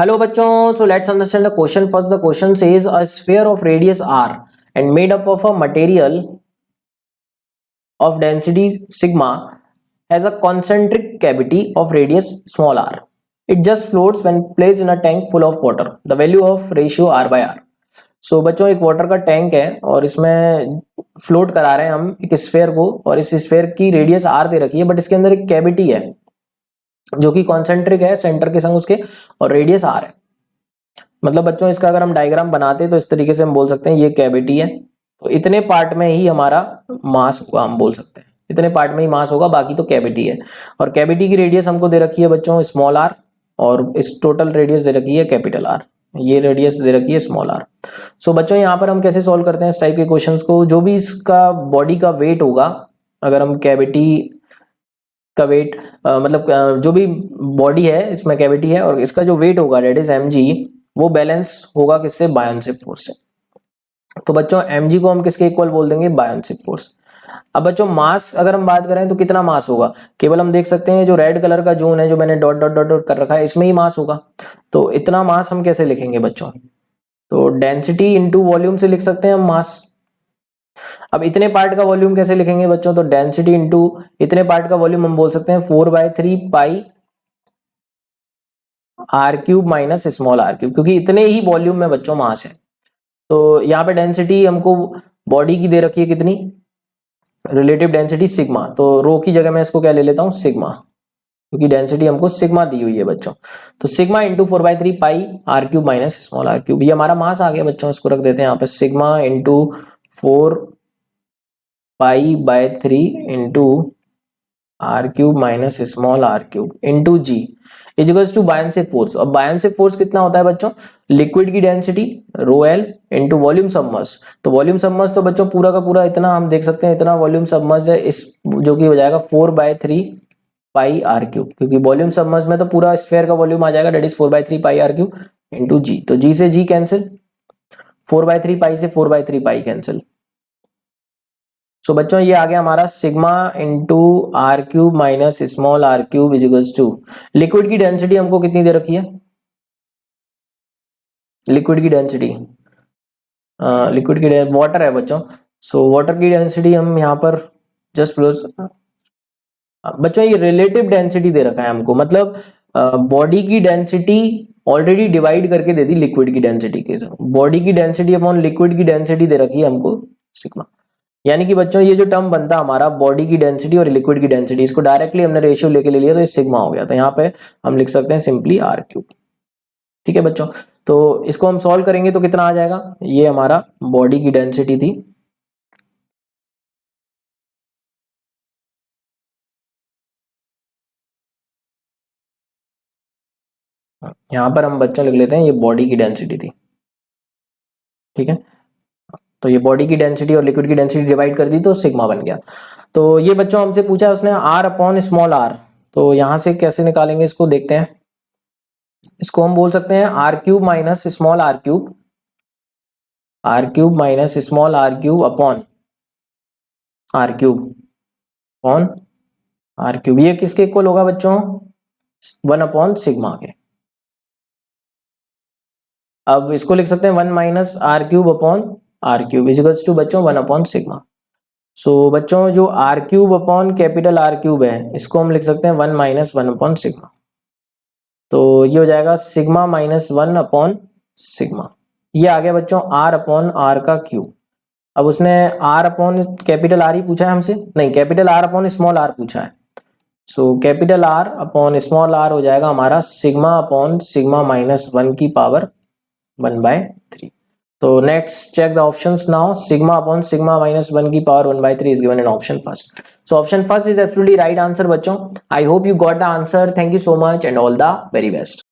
Hello bachon, so let's understand the question first. The question says a sphere of radius r and made up of a material of density sigma has a concentric cavity of radius small r. It just floats when placed in a tank full of water. The value of ratio r by r. सो बच्चों एक water का tank है और इसमें float करा रहे हैं हम एक स्फेयर को और इस स्फेयर की रेडियस आर दे रखी है बट इसके अंदर एक कैविटी है जो कि कॉन्सेंट्रिक है सेंटर के संग उसके और रेडियस आर है। मतलब बच्चों इसका अगर हम डायग्राम बनाते हैं तो इस तरीके से हम बोल सकते हैं ये कैविटी है, तो इतने पार्ट में ही हमारा मास होगा, हम बोल सकते हैं इतने पार्ट में ही मास होगा, बाकी तो कैविटी है। और कैविटी की रेडियस हमको दे रखी है बच्चों स्मॉल आर और इस टोटल रेडियस दे रखी है कैपिटल आर, ये रेडियस दे रखी है स्मॉल आर। सो बच्चों यहाँ पर हम कैसे सॉल्व करते हैं इस टाइप के क्वेश्चंस को, जो भी इसका बॉडी का वेट होगा, अगर हम कैविटी का वेट मतलब जो भी बॉडी है इसमें कैविटी है और इसका जो वेट होगा डेट इज mg, वो बैलेंस होगा किससे, बायोनसिक फोर्स से। तो बच्चों mg को हम किसके इक्वल बोल देंगे, बायोनसिक फोर्स। अब बच्चों मास अगर हम बात करें तो कितना मास होगा, केवल हम देख सकते हैं जो रेड कलर का जोन है जो मैंने डॉट डॉट डॉट डॉट कर रखा है इसमें ही मास होगा। तो इतना मास हम कैसे लिखेंगे बच्चों, तो डेंसिटी इंटू वॉल्यूम से लिख सकते हैं हम मास। अब इतने पार्ट का वॉल्यूम कैसे लिखेंगे बच्चों, तो डेंसिटी इंटू इतने पार्ट का वॉल्यूम हम बोल सकते हैं 4/3 pi R cube minus small R cube, क्योंकि इतने ही वॉल्यूम में बच्चों मास है। तो यहाँ पे डेंसिटी हमको बॉडी की दे रखी है कितनी, रिलेटिव डेंसिटी सिग्मा, तो रो की जगह मैं इसको क्या ले लेता हूँ सिग्मा, क्योंकि डेंसिटी हमको सिग्मा दी हुई है बच्चों। तो sigma into 4/3 pi R cube minus small R cube, ये हमारा मास आ गया बच्चों। इसको रख देते हैं यहाँ पे sigma into 4π/3 into R cube minus small R cube into G equals to buoyancy force. अब बायोनसिक फोर्स कितना होता है बच्चों, लिक्विड की density rho L into volume submerged. तो वॉल्यूम सबमर्ज्ड तो बच्चों पूरा का पूरा इतना हम देख सकते हैं, इतना वॉल्यूम सबमर्ज्ड है, इस जो कि हो जाएगा 4/3 पाई आर क्यूब, क्योंकि वॉल्यूम सबमर्ज्ड में तो पूरा स्फेयर का वॉल्यूम आ जाएगा, that is 4/3 pi R cube into G. तो जी से जी कैंसिल, 4/3 पाई से 4/3 पाई कैंसिल। सो बच्चों ये आ गया हमारा sigma into R cube minus small R cube equals to, liquid की डेंसिटी हमको कितनी दे रखी है, लिक्विड की डेंसिटी लिक्विड की वाटर है बच्चों। सो वाटर की डेंसिटी हम यहाँ पर जस्ट प्लस बच्चों ये रिलेटिव डेंसिटी दे रखा है हमको, मतलब बॉडी की डेंसिटी ऑलरेडी डिवाइड करके दे दी लिक्विड की डेंसिटी के साथ, बॉडी की डेंसिटी अपॉन लिक्विड की डेंसिटी दे रखी है हमको सिग्मा। यानी कि बच्चों ये जो टर्म बनता हमारा बॉडी की डेंसिटी और लिक्विड की डेंसिटी, इसको डायरेक्टली हमने रेशियो लेके ले लिया तो ये सिग्मा हो गया, तो यहाँ पे हम लिख सकते हैं सिंपली आर क्यूब। ठीक है बच्चों, तो इसको हम सॉल्व करेंगे तो कितना आ जाएगा, ये हमारा बॉडी की डेंसिटी थी, यहाँ पर हम बच्चों लिख लेते हैं ये बॉडी की डेंसिटी थी। ठीक है, तो ये बॉडी की डेंसिटी और लिक्विड की डेंसिटी डिवाइड कर दी तो सिग्मा बन गया। तो ये बच्चों हमसे पूछा है उसने आर अपॉन स्मॉल आर, तो यहां से कैसे निकालेंगे इसको देखते हैं। इसको हम बोल सकते हैं R cube minus small R cube, R cube minus small R cube upon R cube upon R cube, ये किसके इक्वल होगा बच्चों, 1 अपॉन सिग्मा के। अब इसको लिख सकते हैं 1 minus R cube upon R cube equals to बच्चों 1 अपॉन सिग्मा। सो बच्चों जो R cube upon capital R cube है इसको हम लिख सकते हैं 1 माइनस 1 अपॉन सिग्मा, तो ये हो जाएगा सिग्मा माइनस 1 अपॉन सिग्मा। ये आ गया बच्चों आर अपॉन आर का क्यूब। अब उसने आर अपॉन कैपिटल आर ही पूछा है हमसे, नहीं capital R upon small R पूछा है। So capital R upon small R हो जाएगा हमारा सिग्मा अपॉन सिग्मा माइनस 1 की पावर 1/3। तो next check the options now, sigma upon sigma minus 1 की power 1/3 is given in option first. So option first is absolutely right answer बच्चों. I hope you got the answer. Thank you so much and all the very best.